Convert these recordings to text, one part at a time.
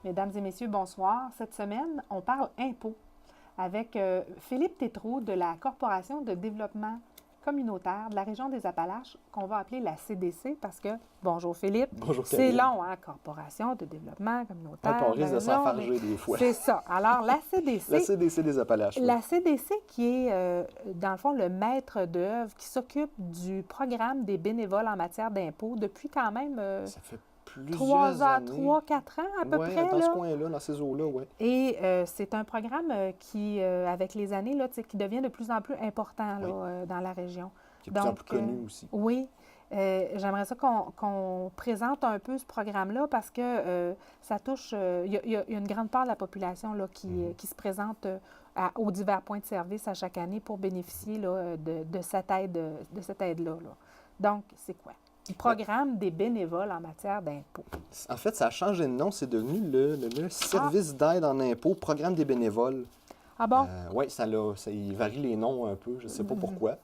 Mesdames et messieurs, bonsoir. Cette semaine, on parle impôts avec Philippe Tétrault de la Corporation de développement communautaire de la région des Appalaches, qu'on va appeler la CDC parce que, bonjour Philippe, bonjour c'est long, hein, Corporation de développement communautaire. On risque de s'en farger des fois. C'est ça. Alors, la CDC... La CDC des Appalaches. La CDC qui est, dans le fond, le maître d'œuvre qui s'occupe du programme des bénévoles en matière d'impôts depuis quand même... ça fait plusieurs années. 3-4 ans à peu près. Dans là. ce coin-là, dans ces eaux-là, oui. Et c'est un programme qui, avec les années, là, qui devient de plus en plus important là, dans la région. Qui est de plus en plus connu aussi. Oui. J'aimerais ça qu'on présente un peu ce programme-là parce que ça touche... Il y a une grande part de la population là, qui se présente aux divers points de service à chaque année pour bénéficier là, de cette aide-là. Là. Donc, c'est quoi? Le programme des bénévoles en matière d'impôts. En fait, ça a changé de nom. C'est devenu le service d'aide en impôts, programme des bénévoles. Ah bon? Oui, il varie les noms un peu. Je ne sais pas pourquoi.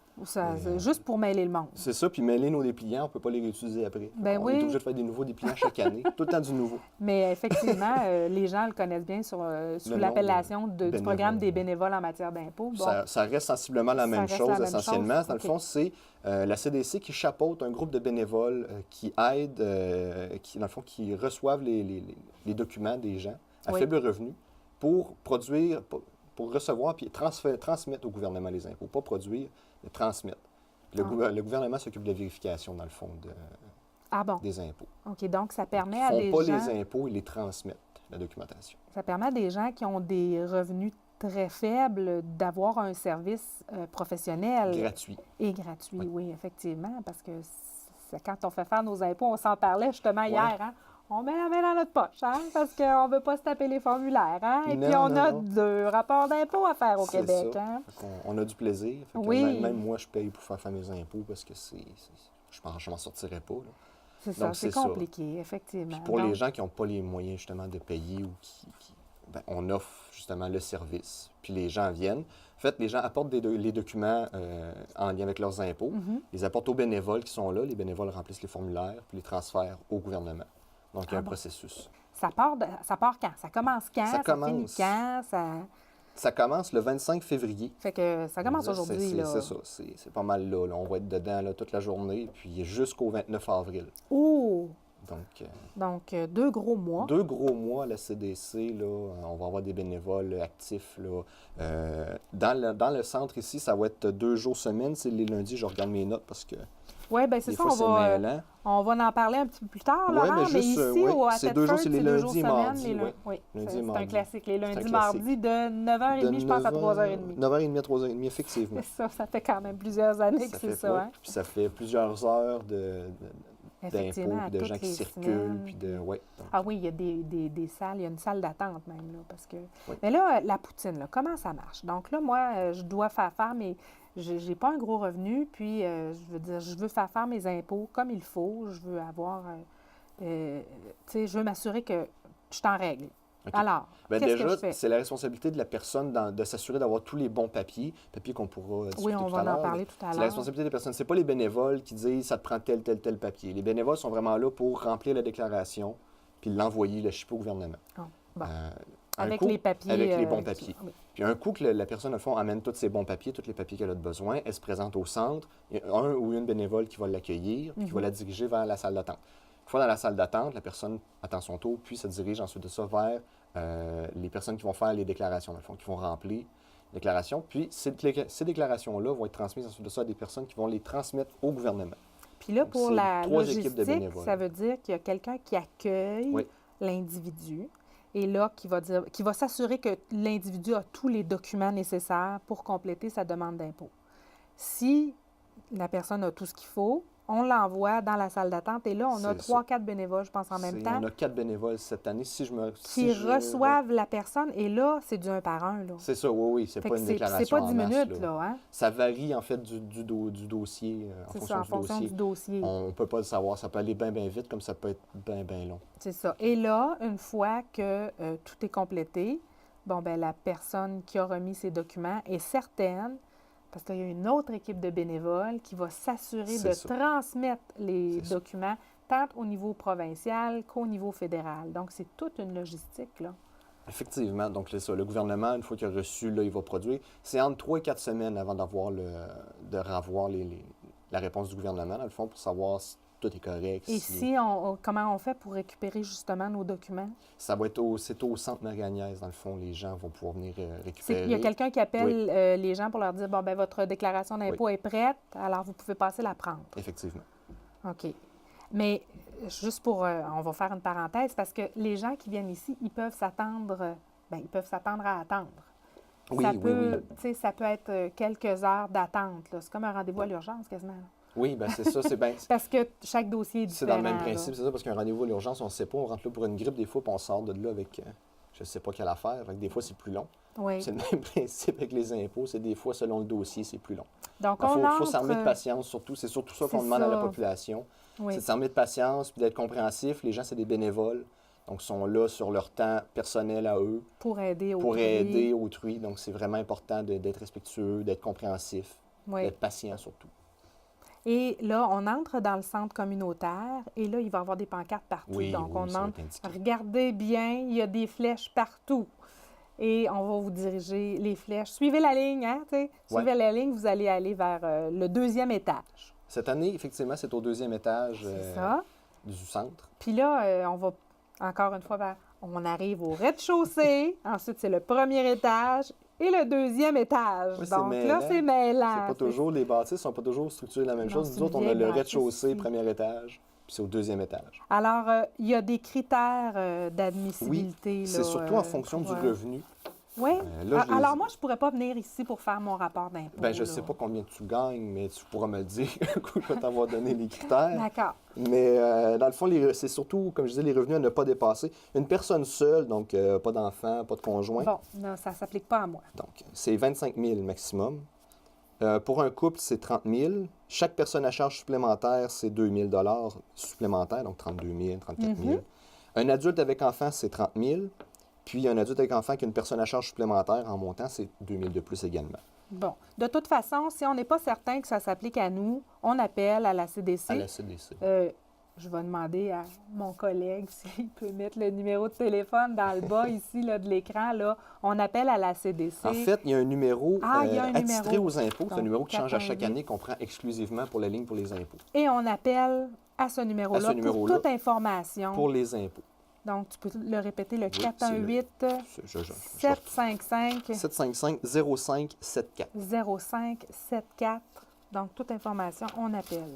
Juste pour mêler le monde. C'est ça, puis mêler nos dépliants, on ne peut pas les réutiliser après. On est obligé de faire des nouveaux dépliants chaque année, tout le temps du nouveau. Mais effectivement, les gens le connaissent bien sous l'appellation du programme des bénévoles en matière d'impôts. Bon, ça reste sensiblement la même chose, essentiellement. Dans le fond, c'est la CDC qui chapeaute un groupe de bénévoles qui aident, qui reçoivent les documents des gens à faible revenu pour produire... pour recevoir puis transmettre au gouvernement les impôts. Pas produire, mais transmettre. Le gouvernement s'occupe de la vérification, dans le fond, des impôts. OK, donc ça permet à des gens... Ils ne font pas les impôts, ils les transmettent, la documentation. Ça permet à des gens qui ont des revenus très faibles d'avoir un service professionnel. Gratuit. Et gratuit, oui, effectivement, parce que quand on fait faire nos impôts, on s'en parlait justement hier, hein? On met la main dans notre poche, hein, parce qu'on ne veut pas se taper les formulaires. Hein? Et puis, on a 2 rapports d'impôts à faire au Québec. Ça. Hein? On a du plaisir. Même moi, je paye pour faire mes impôts parce que je m'en sortirais pas. C'est ça, c'est compliqué, effectivement. Puis pour les gens qui n'ont pas les moyens, justement, de payer ou on offre, justement, le service. Puis les gens viennent. En fait, les gens apportent les documents en lien avec leurs impôts. Ils les apportent aux bénévoles qui sont là. Les bénévoles remplissent les formulaires puis les transfèrent au gouvernement. Donc, il y a un processus. Ça part quand? Ça commence quand? Ça finit quand? Ça commence le 25 février. Fait que ça commence aujourd'hui, là. C'est ça. C'est pas mal là. On va être dedans là, toute la journée, puis jusqu'au 29 avril. Oh! Donc 2 gros mois. 2 gros mois à la CDC, là. On va avoir des bénévoles actifs, là. Dans le centre ici, ça va être 2 jours semaine. C'est les lundis, je regarde mes notes parce que... Oui, bien, c'est ça. On va en parler un petit peu plus tard, Laurent, mais ici, c'est 2 jours, c'est les lundis et mardis. Oui, c'est un classique. Les lundis, mardis, de 9h30, je pense, à 3h30. 9h30 à 3h30, effectivement. Ça fait quand même plusieurs années que c'est ça. Hein? Puis ça fait plusieurs heures d'impôts, puis de gens qui circulent. Puis Ah oui, il y a des salles, il y a une salle d'attente même. Là, parce que... Mais là, la poutine, là, comment ça marche? Donc là, moi, je dois faire mais je n'ai pas un gros revenu, puis je veux faire mes impôts comme il faut. Je veux avoir, je veux m'assurer que je suis en règle. Okay. Alors, déjà, c'est la responsabilité de la personne de s'assurer d'avoir tous les bons papiers qu'on pourra discuter tout à l'heure. Oui, on va en parler tout à l'heure. C'est la responsabilité des personnes. Ce n'est pas les bénévoles qui disent « ça te prend tel papier ». Les bénévoles sont vraiment là pour remplir la déclaration puis l'envoyer, le shipper au gouvernement. Oh, bon. Avec les papiers. Avec les bons papiers. Oui. Puis un coup que la personne, au fond, amène tous ses bons papiers, tous les papiers qu'elle a besoin, elle se présente au centre. Il y a un ou une bénévole qui va l'accueillir puis qui va la diriger vers la salle d'attente. Une fois dans la salle d'attente, la personne attend son tour, puis se dirige ensuite de ça vers les personnes qui vont faire les déclarations, dans le fond, qui vont remplir les déclarations. Puis ces déclarations-là vont être transmises ensuite de ça à des personnes qui vont les transmettre au gouvernement. Puis là, pour la logistique, ça veut dire qu'il y a quelqu'un qui accueille l'individu et là, qui va s'assurer que l'individu a tous les documents nécessaires pour compléter sa demande d'impôt. Si la personne a tout ce qu'il faut, on l'envoie dans la salle d'attente et là, on a 3-4 bénévoles, je pense, en même temps. On a 4 bénévoles cette année. Qui reçoivent la personne et là, c'est du 1 par 1. C'est ça, oui. C'est pas une déclaration. C'est pas 10 minutes, masse, là. Hein? Ça varie, en fait, du dossier. En fonction du dossier. On ne peut pas le savoir. Ça peut aller bien vite, comme ça peut être bien long. C'est ça. Et là, une fois que tout est complété, la personne qui a remis ses documents est certaine. Parce qu'il y a une autre équipe de bénévoles qui va s'assurer de transmettre les documents tant au niveau provincial qu'au niveau fédéral. Donc, c'est toute une logistique, là. Effectivement. Donc, c'est ça. Le gouvernement, une fois qu'il a reçu, là, il va produire. C'est entre 3 et 4 semaines avant de revoir la réponse du gouvernement, dans le fond, pour savoir si tout est correct. Et comment on fait pour récupérer justement nos documents? Ça va être c'est au centre Marie-Agnès, dans le fond. Les gens vont pouvoir venir récupérer. Il y a quelqu'un qui appelle les gens pour leur dire, bon, ben votre déclaration d'impôt est prête, alors vous pouvez passer la prendre. Effectivement. OK. Mais juste on va faire une parenthèse, parce que les gens qui viennent ici, ils peuvent s'attendre à attendre. Oui. Ça peut être quelques heures d'attente. C'est comme un rendez-vous à l'urgence, quasiment. Oui, bien c'est ça. Parce que chaque dossier est différent. C'est dans le même principe, c'est ça, parce qu'un rendez-vous à l'urgence, on ne sait pas. On rentre là pour une grippe des fois, puis on sort de là avec je ne sais pas quelle affaire. Des fois, c'est plus long. Oui. C'est le même principe avec les impôts. C'est des fois, selon le dossier, c'est plus long. Donc, il faut s'armer de patience, surtout. C'est surtout ça qu'on demande à la population. Oui. C'est de s'armer de patience puis d'être compréhensif. Les gens, c'est des bénévoles. Donc, ils sont là sur leur temps personnel à eux. Pour aider autrui. Donc, c'est vraiment important d'être respectueux, d'être compréhensif, d'être patient surtout. Et là, on entre dans le centre communautaire et là, il va y avoir des pancartes partout. Donc, on demande, regardez bien, il y a des flèches partout. Et on va vous diriger les flèches. Suivez la ligne, hein, tu sais. Suivez la ligne, vous allez aller vers le 2e étage. Cette année, effectivement, c'est au 2e étage du centre. Puis là, on va encore une fois on arrive au rez-de-chaussée. Ensuite, c'est le 1er étage et le 2e étage. Oui, donc là, c'est mêlant. C'est pas toujours, les bâtisses ne sont pas toujours structurées de la même chose. Nous autres, on a le rez-de-chaussée, 1er étage, puis c'est au 2e étage. Alors, il y a des critères d'admissibilité. Oui, c'est surtout en fonction du revenu. Oui. Alors, moi, je ne pourrais pas venir ici pour faire mon rapport d'impôt. Bien, je ne sais pas combien tu gagnes, mais tu pourras me le dire. Je vais t'avoir donné les critères. D'accord. Mais dans le fond, c'est surtout, comme je disais, les revenus à ne pas dépasser. Une personne seule, donc pas d'enfant, pas de conjoint. Bon, non, ça ne s'applique pas à moi. Donc, c'est 25 000 maximum. Pour un couple, c'est 30 000. Chaque personne à charge supplémentaire, c'est 2 000 supplémentaires, donc 32 000, 34 000. Un adulte avec enfant, c'est 30 000. Puis, un adulte avec enfant qui a une personne à charge supplémentaire en montant, c'est 2 000 de plus également. Bon. De toute façon, si on n'est pas certain que ça s'applique à nous, on appelle à la CDC. À la CDC. Je vais demander à mon collègue s'il peut mettre le numéro de téléphone dans le bas ici là, de l'écran. Là. On appelle à la CDC. En fait, il y a un numéro attitré aux impôts. C'est un numéro qui change à chaque année, qu'on prend exclusivement pour la ligne pour les impôts. Et on appelle à ce numéro-là pour toute information. Pour les impôts. Donc, tu peux le répéter, le 418-755-0574. 0574. Donc, toute information, on appelle.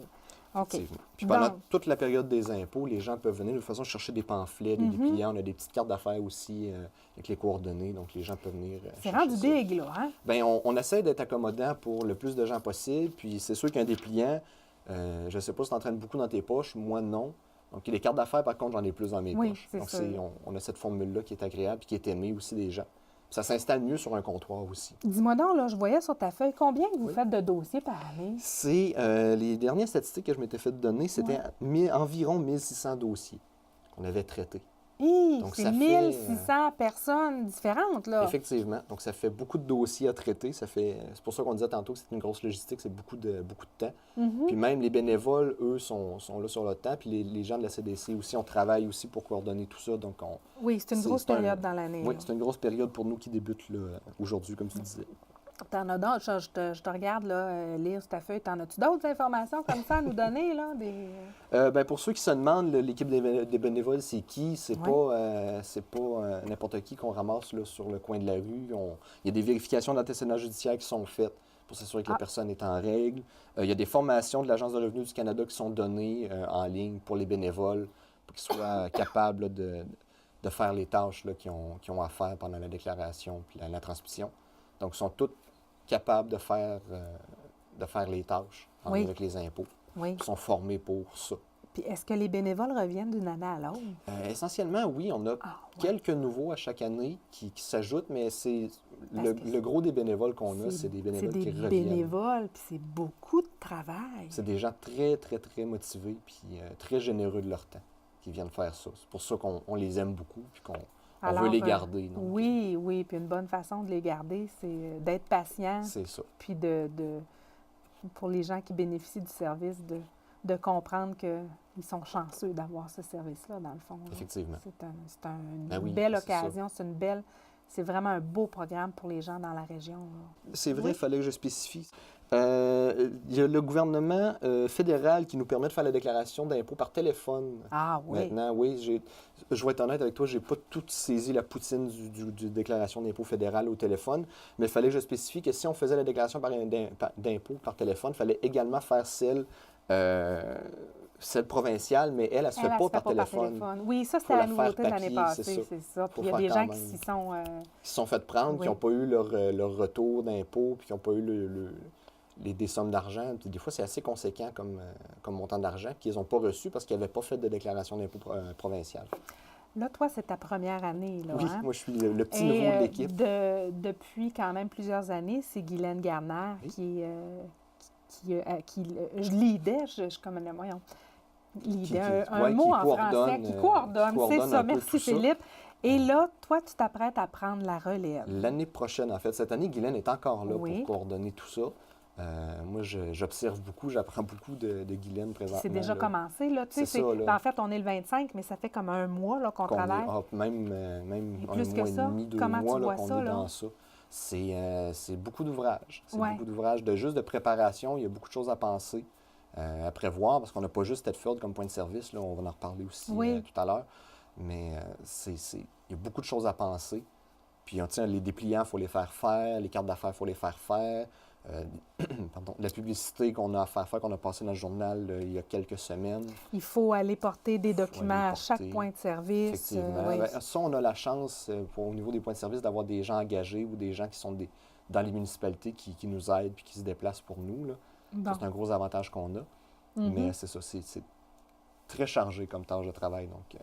OK. Puis pendant toute la période des impôts, les gens peuvent venir de toute façon chercher des pamphlets, des dépliants. On a des petites cartes d'affaires aussi avec les coordonnées. Donc, les gens peuvent venir c'est rendu big, là, hein? Bien, on essaie d'être accommodant pour le plus de gens possible. Puis, c'est sûr qu'un dépliant, je ne sais pas si tu en traînes beaucoup dans tes poches. Moi, non. Donc, les cartes d'affaires, par contre, j'en ai plus dans mes poches. Donc, on a cette formule-là qui est agréable et qui est aimée aussi des gens. Ça s'installe mieux sur un comptoir aussi. Dis-moi donc, là, je voyais sur ta feuille, combien vous faites de dossiers par année? C'est les dernières statistiques que je m'étais fait donner, c'était environ 1600 dossiers qu'on avait traités. Donc, c'est 1600 personnes différentes, là. Effectivement. Donc, ça fait beaucoup de dossiers à traiter. C'est pour ça qu'on disait tantôt que c'est une grosse logistique, c'est beaucoup de temps. Puis même les bénévoles, eux, sont là sur le temps. Puis les gens de la CDC aussi, on travaille aussi pour coordonner tout ça. Donc, oui, c'est une grosse période dans l'année. Oui, c'est une grosse période pour nous qui débute aujourd'hui, comme tu disais. T'en as d'autres? Je te regarde là, lire sur ta feuille. T'en as-tu d'autres informations comme ça à nous donner? Là, Bien, pour ceux qui se demandent, l'équipe des bénévoles, c'est qui? C'est pas n'importe qui qu'on ramasse là, sur le coin de la rue. Il y a des vérifications d'antécédents judiciaires qui sont faites pour s'assurer que la personne est en règle. Il y a des formations de l'Agence de revenus du Canada qui sont données en ligne pour les bénévoles pour qu'ils soient capables là, de faire les tâches là, qu'ils ont à faire pendant la déclaration puis la transmission. Donc, ils sont tous capables de faire les tâches avec les impôts. Ils sont formés pour ça. Puis, est-ce que les bénévoles reviennent d'une année à l'autre? Essentiellement, oui. On a quelques nouveaux à chaque année qui s'ajoutent, mais c'est le gros des bénévoles qu'on a, c'est des bénévoles qui reviennent. C'est des bénévoles, puis c'est beaucoup de travail. C'est des gens très, très, très motivés puis très généreux de leur temps qui viennent faire ça. C'est pour ça qu'on les aime beaucoup puis qu'on veut les garder. Donc. Oui. Puis une bonne façon de les garder, c'est d'être patient. C'est ça. Puis pour les gens qui bénéficient du service, de comprendre qu'ils sont chanceux d'avoir ce service-là, dans le fond. Là. Effectivement. C'est une belle occasion, c'est vraiment un beau programme pour les gens dans la région. Là. C'est vrai, il fallait que je spécifie. Il y a le gouvernement fédéral qui nous permet de faire la déclaration d'impôt par téléphone. Ah oui. Maintenant, oui. Je vais être honnête avec toi, je n'ai pas tout saisi la poutine du déclaration d'impôt fédéral au téléphone, mais il fallait que je spécifie que si on faisait la déclaration d'impôt par téléphone, il fallait également faire celle provinciale, mais elle ne se fait pas par téléphone. Oui, ça, c'était la nouveauté de l'année passée, c'est ça. Puis il y a des gens qui s'y sont... Qui se sont fait prendre, qui n'ont pas eu leur retour d'impôt, puis qui n'ont pas eu des sommes d'argent. Puis des fois, c'est assez conséquent comme montant d'argent qu'ils n'ont pas reçu parce qu'ils n'avaient pas fait de déclaration d'impôt provinciale. Là, toi, c'est ta première année, là, oui, moi, je suis le petit nouveau de l'équipe. Depuis quand même plusieurs années, c'est Guylaine Garner qui je lidais, comme voyons, un mot en français, qui coordonne, c'est ça, merci Philippe. Et là, toi, tu t'apprêtes à prendre la relève. L'année prochaine, en fait. Cette année, Guylaine est encore là pour coordonner tout ça. Moi, j'observe beaucoup, j'apprends beaucoup de Guylaine présentement. C'est déjà commencé, là. Tu sais, ça, là. En fait, on est le 25, mais ça fait comme un mois là, qu'on travaille. Même plus un que mois ça. et demi, 2 Comment mois tu vois qu'on ça, est là? dans ça. C'est beaucoup d'ouvrages. C'est beaucoup d'ouvrages, juste de préparation. Il y a beaucoup de choses à penser, à prévoir, parce qu'on n'a pas juste Thetford comme point de service. Là, on va en reparler aussi tout à l'heure. Mais il y a beaucoup de choses à penser. Puis, les dépliants, il faut les faire faire. Les cartes d'affaires, il faut les faire faire. La publicité qu'on a à faire, qu'on a passée dans le journal il y a quelques semaines. Il faut aller porter des documents à chaque point de service. Effectivement. Ça, on a la chance, au niveau des points de service, d'avoir des gens engagés ou des gens qui sont dans les municipalités qui nous aident et qui se déplacent pour nous. Là. Bon. C'est un gros avantage qu'on a. Mais c'est ça, c'est très chargé comme tâche de travail. Donc,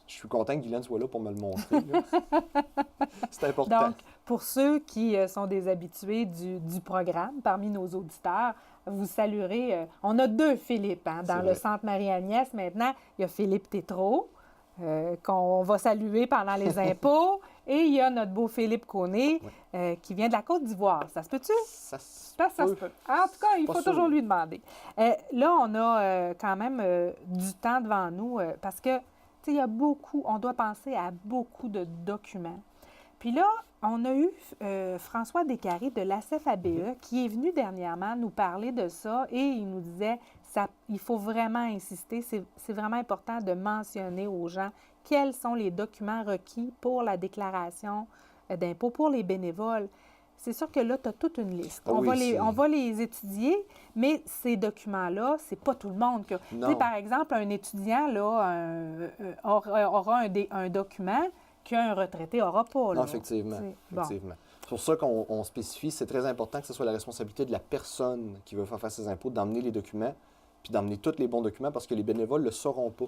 je suis content que Guylaine soit là pour me le montrer. C'est important. Donc, pour ceux qui sont des habitués du programme, parmi nos auditeurs, vous saluerez. On a 2 Philippe dans le Centre Marie-Agnès. Maintenant, il y a Philippe Tétrault, qu'on va saluer pendant les impôts. Et il y a notre beau Philippe Côné, qui vient de la Côte d'Ivoire. Ça se peut-tu? Ça se peut. En tout cas, il faut toujours lui demander. Là, on a quand même du temps devant nous parce que il y a on doit penser à beaucoup de documents. Puis là, on a eu François Descaries de l'ACFABE qui est venu dernièrement nous parler de ça et il nous disait il faut vraiment insister, c'est vraiment important de mentionner aux gens quels sont les documents requis pour la déclaration d'impôt pour les bénévoles. C'est sûr que là, tu as toute une liste. On va les étudier, mais ces documents-là, c'est pas tout le monde qui a. Tu sais, par exemple, un étudiant là, aura un document qu'un retraité n'aura pas. Là. Non, effectivement. Bon. C'est pour ça qu'on spécifie, c'est très important que ce soit la responsabilité de la personne qui veut faire ses impôts d'emmener les documents, puis d'emmener tous les bons documents, parce que les bénévoles ne le sauront pas.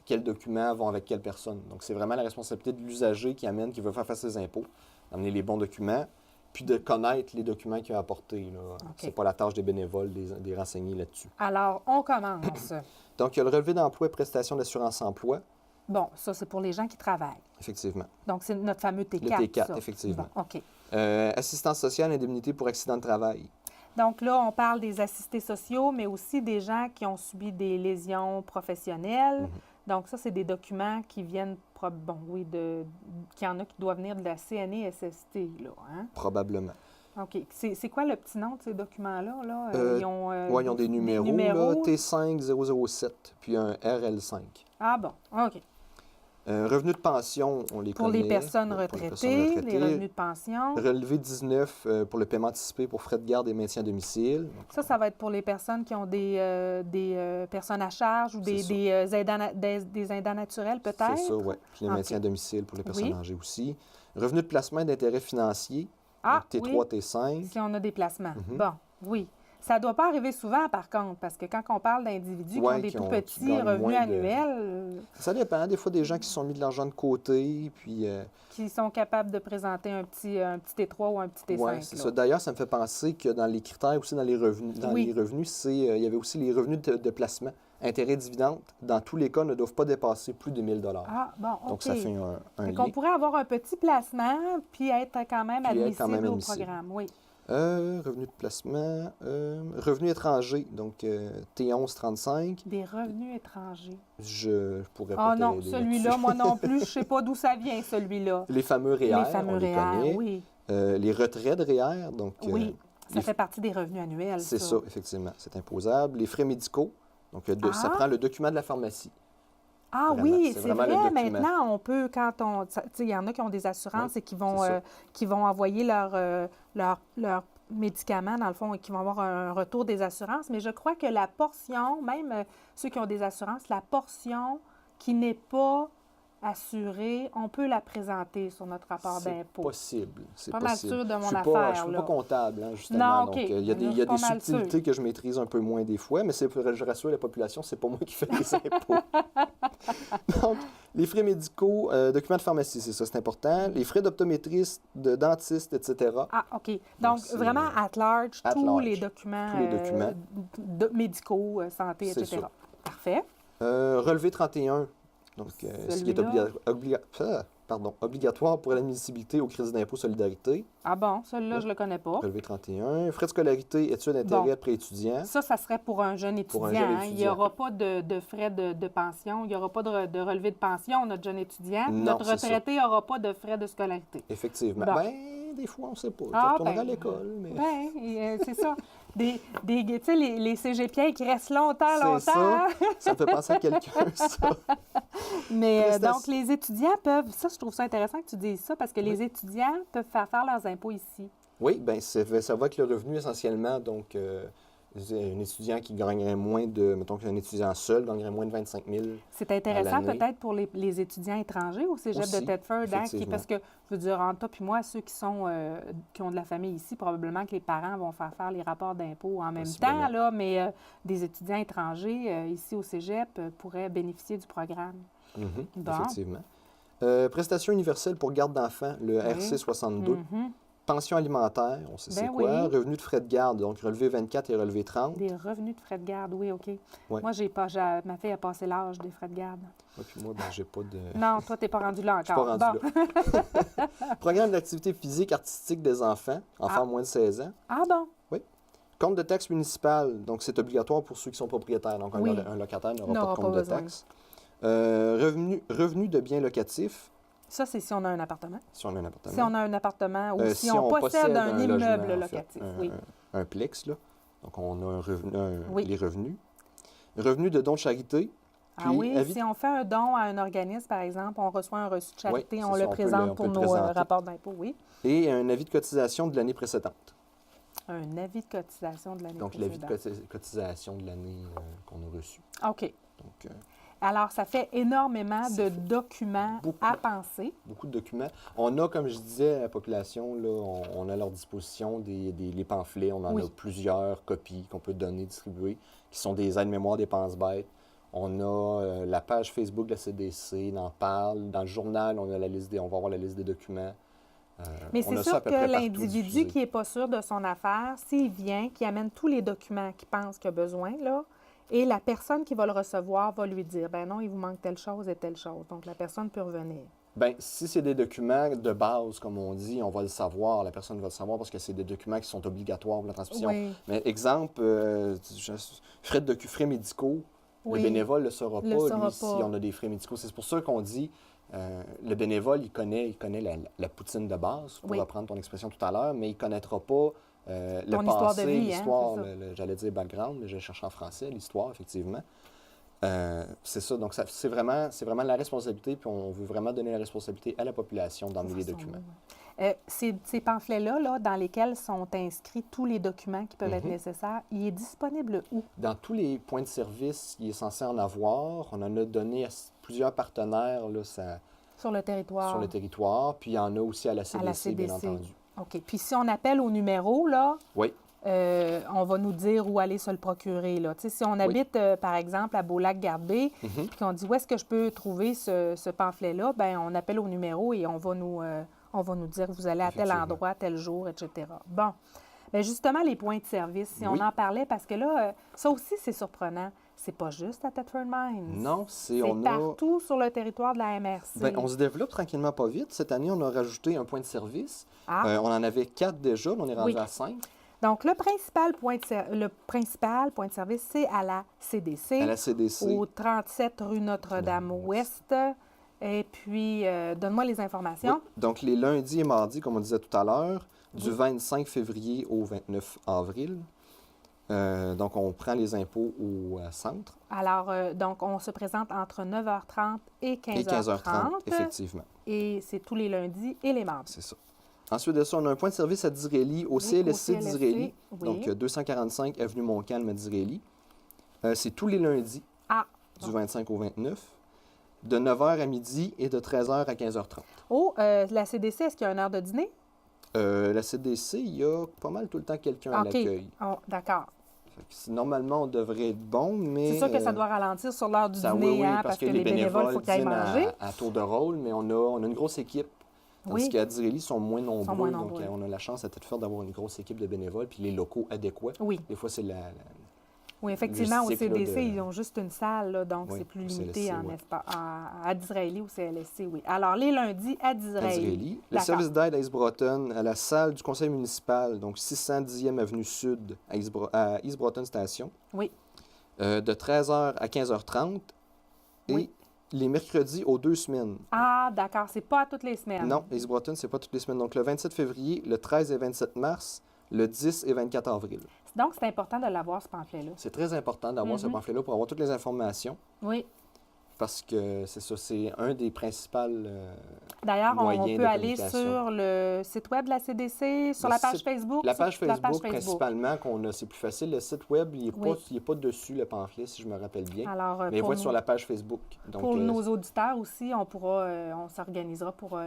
Quels documents vont avec quelle personne. Donc, c'est vraiment la responsabilité de l'usager qui veut faire ses impôts, d'emmener les bons documents, puis de connaître les documents qu'il a apportés. Okay. Ce n'est pas la tâche des bénévoles des renseigner là-dessus. Alors, on commence. Donc, il y a le relevé d'emploi et prestations d'assurance-emploi. Bon, ça, c'est pour les gens qui travaillent. Effectivement. Donc, c'est notre fameux T4. Le T4, ça. effectivement. Bon, OK. Assistance sociale, indemnité pour accident de travail. Donc là, on parle des assistés sociaux, mais aussi des gens qui ont subi des lésions professionnelles. Donc, ça, c'est des documents qui viennent, qu'il y en a qui doivent venir de la CNESST, là. Hein? Probablement. OK. C'est quoi le petit nom de ces documents-là? Là? Ils ont des numéros. Là, T5007, puis un RL5. Ah bon, OK. Revenus de pension, on les connaît. Pour les personnes retraitées, les revenus de pension. Relevé 19 pour le paiement anticipé pour frais de garde et maintien à domicile. Donc, ça va être pour les personnes qui ont des personnes à charge ou des aidants naturels, peut-être? C'est ça, oui. Puis le maintien à domicile pour les personnes âgées aussi. Revenu de placement et d'intérêt financier, T3, T5. Si on a des placements. Bon, oui. Ça ne doit pas arriver souvent, par contre, parce que quand on parle d'individus qui ont des tout petits revenus annuels... Ça dépend. Des fois, des gens qui se sont mis de l'argent de côté, puis... qui sont capables de présenter un petit T3 ou un petit T5. Oui, c'est ça. D'ailleurs, ça me fait penser que dans les critères, aussi dans les revenus, il y avait aussi les revenus de placement. Intérêts et dividendes, dans tous les cas, ne doivent pas dépasser plus de 1 000 $. Ah, bon, OK. Donc, ça fait un lien. On pourrait avoir un petit placement, puis être quand même admissible au programme, oui. Revenu de placement, revenu étranger, donc T1135. Des revenus étrangers. Je pourrais pas t'aider non, celui-là, moi non plus, je ne sais pas d'où ça vient, celui-là. Les fameux REER, on les connaît. Oui. Les retraits de REER, donc... oui, ça fait partie des revenus annuels. C'est ça, effectivement, c'est imposable. Les frais médicaux, donc ça prend le document de la pharmacie. Ah vraiment, oui, c'est vrai. Maintenant, on peut, quand on... Tu sais, il y en a qui ont des assurances et qui vont envoyer leurs médicaments, dans le fond, et qui vont avoir un retour des assurances. Mais je crois que la portion, même ceux qui ont des assurances, la portion qui n'est pas assurée, on peut la présenter sur notre rapport d'impôt. C'est pas possible. mal sûr de mon affaire. Je ne suis pas comptable, justement. Non, OK. Donc, il y a des subtilités que je maîtrise un peu moins des fois, mais je rassure la population, c'est pas moi qui fais les impôts. Donc, les frais médicaux, documents de pharmacie, c'est ça, c'est important. Les frais d'optométriste, de dentiste, etc. Ah, OK. Donc vraiment, at large, tous les documents médicaux, santé, etc. Ça. Parfait. Relevé 31. Donc, ce qui est obligatoire pour l'admissibilité au crédit d'impôt solidarité. Ah bon, celui-là, je ne le connais pas. Relevé 31. Frais de scolarité, études d'intérêt pré-étudiant. Ça serait pour un jeune étudiant. Il n'y aura pas de frais de pension. Il n'y aura pas de relevé de pension, notre jeune étudiant. Non, notre retraité n'aura pas de frais de scolarité. Effectivement. Des fois, on ne sait pas. On retourne à l'école. Mais... c'est ça. Tu sais, les cégepiens qui restent longtemps. Ça me fait penser à quelqu'un, ça. Mais donc, les étudiants peuvent... Ça, je trouve ça intéressant que tu dises ça, parce que les étudiants peuvent faire leurs impôts ici. Oui, bien, ça va avec le revenu essentiellement. Donc, un étudiant qui gagnerait moins de... Mettons qu'un étudiant seul gagnerait moins de 25 000 C'est intéressant peut-être pour les étudiants étrangers au cégep de Thetford, parce que, je veux dire, entre toi et moi, ceux qui ont de la famille ici, probablement que les parents vont faire les rapports d'impôts en même temps, là, mais des étudiants étrangers ici au cégep pourraient bénéficier du programme. Effectivement. Prestation universelle pour garde d'enfants, le RC 62. Pension alimentaire, on sait c'est quoi. Oui. Revenus de frais de garde, donc relevé 24 et relevé 30. Des revenus de frais de garde, oui, OK. Ouais. Moi, ma fille a passé l'âge des frais de garde. Oui, puis moi, j'ai pas de... Non, toi, tu n'es pas rendu là encore. Je suis pas rendu là. Programme d'activité physique artistique des enfants moins de 16 ans. Ah bon? Oui. Compte de taxe municipale, donc c'est obligatoire pour ceux qui sont propriétaires. Donc, un locataire n'aura pas de compte de taxe. Revenu de biens locatifs. Ça, c'est si on a un appartement. Si on a un appartement. Si on a un appartement ou si on possède un immeuble logement, locatif. En fait, un plex, là. Donc, on a les revenus. Revenus de dons de charité. Puis, si on fait un don à un organisme, par exemple, on reçoit un reçu de charité, on le présente pour nos rapports d'impôt, oui. Et un avis de cotisation de l'année précédente. Un avis de cotisation de l'année précédente. Donc, l'avis de cotisation de l'année qu'on a reçu. OK. Donc, alors, ça fait énormément de documents à penser. Beaucoup de documents. On a, comme je disais à la population, là, on a à leur disposition les pamphlets. On en a plusieurs copies qu'on peut donner, distribuer, qui sont des aides-mémoires dépenses bêtes. On a la page Facebook de la CDC, on en parle. Dans le journal, on va avoir la liste des documents. Mais c'est sûr que l'individu qui n'est pas sûr de son affaire, s'il vient, qui amène tous les documents qu'il pense qu'il a besoin, là, et la personne qui va le recevoir va lui dire, ben non, il vous manque telle chose et telle chose. Donc, la personne peut revenir. Bien, si c'est des documents de base, comme on dit, on va le savoir. La personne va le savoir parce que c'est des documents qui sont obligatoires pour la transmission. Oui. Mais exemple, frais médicaux, le bénévole ne le saura pas, si on a des frais médicaux. C'est pour ça qu'on dit, le bénévole, il connaît la poutine de base, pour reprendre ton expression tout à l'heure, mais il ne connaîtra pas le passé, l'histoire, j'allais dire background, mais je cherche en français, l'histoire, effectivement. C'est ça. Donc, c'est vraiment la responsabilité, puis on veut vraiment donner la responsabilité à la population d'emmener les documents. Ces pamphlets-là, là, dans lesquels sont inscrits tous les documents qui peuvent être nécessaires, il est disponible où? Dans tous les points de service, il est censé en avoir. On en a donné à plusieurs partenaires là, sur le territoire. Puis il y en a aussi à la CDC, bien entendu. OK. Puis si on appelle au numéro, là, oui. On va nous dire où aller se le procurer. Là. Si on habite, par exemple, à Beaulac-Gardé, puis qu'on dit où est-ce que je peux trouver ce pamphlet-là, bien, on appelle au numéro et on va nous dire vous allez à tel endroit, tel jour, etc. Bon. Bien, justement, les points de service, si on en parlait, parce que là, ça aussi, c'est surprenant. c'est pas juste à Thetford Mines. Non, c'est partout sur le territoire de la MRC. Bien, on se développe tranquillement pas vite. Cette année, on a rajouté un point de service. On en avait 4 déjà, on est rendu à 5. Donc, le principal point de service, c'est à la CDC. À la CDC. Au 37 rue Notre-Dame-Ouest. Et puis, donne-moi les informations. Oui. Donc, les lundis et mardis, comme on disait tout à l'heure, du 25 février au 29 avril. Donc, on prend les impôts au centre. Alors, donc, on se présente entre 9h30 et 15h30. Et 15h30, effectivement. Et c'est tous les lundis et les mardis. C'est ça. Ensuite de ça, on a un point de service à Disraeli, au CLSC d'Israëli, donc 245 avenue Montcalm à Disraeli. C'est tous les lundis, du 25 au 29, de 9h à midi et de 13h à 15h30. Oh, la CDC, est-ce qu'il y a une heure de dîner? La CDC, il y a pas mal tout le temps quelqu'un à l'accueil. Oh, d'accord. Normalement, on devrait être bon, mais... C'est sûr que ça doit ralentir sur l'heure du dîner, oui, parce que les bénévoles, il faut qu'ils aillent manger. À tour de rôle, mais on a une grosse équipe. Tandis qu'à Disraeli, ils sont moins nombreux. Donc, on a la chance à Thetford d'avoir une grosse équipe de bénévoles, puis les locaux adéquats. Oui. Des fois, c'est Oui, effectivement, au CDC, ils ont juste une salle, là, donc c'est plus limité CLSC, en espace. À Disraeli ou CLSC, oui. Alors, les lundis à Disraeli. Le service d'aide à East Broughton, à la salle du conseil municipal, donc 610e avenue Sud, à East Broughton Station. Oui. De 13h à 15h30. Et les mercredis aux 2 semaines. Ah, d'accord. C'est pas toutes les semaines. Non, East Broughton, c'est pas toutes les semaines. Donc, le 27 février, le 13 et 27 mars, le 10 et 24 avril. Donc, c'est important de l'avoir, ce pamphlet-là. C'est très important d'avoir ce pamphlet-là pour avoir toutes les informations. Oui. Parce que c'est ça, c'est un des principaux D'ailleurs, moyens on peut aller sur le site web de la CDC, sur la page Facebook. La page Facebook, principalement, c'est plus facile. Le site web, il n'est pas dessus, le pamphlet, si je me rappelle bien. Alors, mais il va être sur la page Facebook. Donc, pour nos auditeurs aussi, on s'organisera pour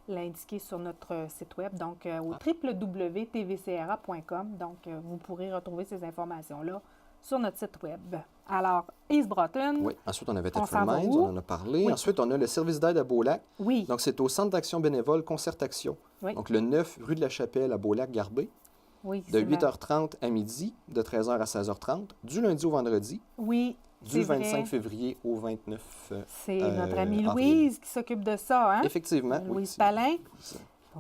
l'indiquer sur notre site web, donc au www.tvcra.com. Donc, vous pourrez retrouver ces informations-là sur notre site web. Alors, East Broughton. Oui, ensuite, on avait Thetford Mines, on en a parlé. Oui. Ensuite, on a le service d'aide à Beaulac. Oui. Donc, c'est au Centre d'action bénévole Concertation. Oui. Donc, le 9 rue de la Chapelle à Beaulac-Garbé. Oui. De 8h30 à midi, de 13h à 16h30, du lundi au vendredi. Oui. Du 25 février au 29 C'est notre amie Louise qui s'occupe de ça, hein? Effectivement. Louise Palin.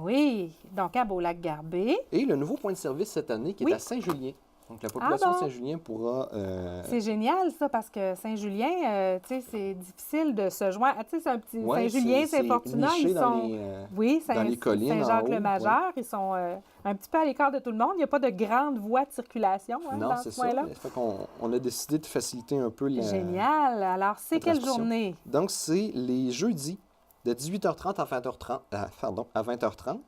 Oui. Donc, à Beaulac-Garbé. Et le nouveau point de service cette année qui est à Saint-Julien. Donc, la population de Saint-Julien pourra... C'est génial, ça, parce que Saint-Julien, tu sais, c'est difficile de se joindre. Tu sais, c'est un petit... Saint-Julien, Saint-Fortuna, ils sont... dans les collines Saint-Jacques-le-Majeur, ils sont un petit peu à l'écart de tout le monde. Il n'y a pas de grande voie de circulation dans ce coin-là. Non, c'est ça. On a décidé de faciliter un peu la... Génial! Alors, c'est quelle journée? Donc, c'est les jeudis, de 18h30 à 20h30.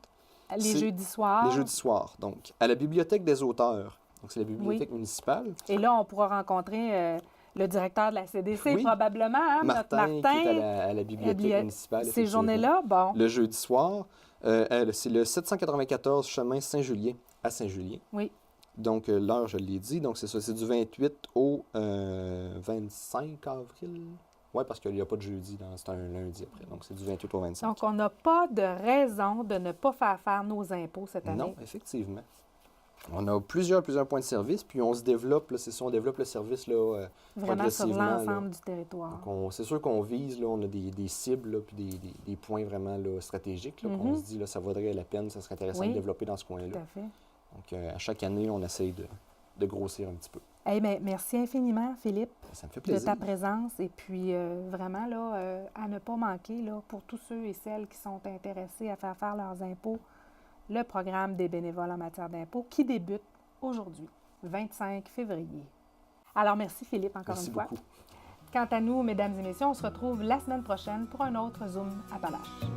Les jeudis soirs? Les jeudis soirs, donc, à la Bibliothèque des auteurs. Donc, c'est la bibliothèque municipale. Et là, on pourra rencontrer le directeur de la CDC, probablement, hein, Martin, notre Martin. Qui est à la bibliothèque municipale. Ces journées-là, bon. Le jeudi soir, c'est le 794 chemin Saint-Julien à Saint-Julien. Oui. Donc, l'heure, je l'ai dit. Donc, c'est ça, c'est du 28 au 25 avril. Oui, parce qu'il n'y a pas de jeudi, c'est un lundi après. Donc, c'est du 28 au 25. Donc, on n'a pas de raison de ne pas faire nos impôts cette année. Non, effectivement. On a plusieurs points de service, puis on se développe, là, c'est ça, on développe le service là, vraiment sur l'ensemble du territoire. Donc c'est sûr qu'on vise, là, on a des cibles, là, puis des points vraiment là, stratégiques, là, qu'on se dit, là, ça vaudrait la peine, ça serait intéressant de développer dans ce coin-là. Tout à fait. Donc à chaque année, on essaye de grossir un petit peu. Eh bien, merci infiniment, Philippe, ça me fait plaisir. De ta présence, et puis vraiment, là, à ne pas manquer, là, pour tous ceux et celles qui sont intéressés à faire leurs impôts, le programme des bénévoles en matière d'impôts qui débute aujourd'hui, 25 février. Alors, merci Philippe, encore une fois. Merci beaucoup. Quant à nous, mesdames et messieurs, on se retrouve la semaine prochaine pour un autre Zoom Appalaches.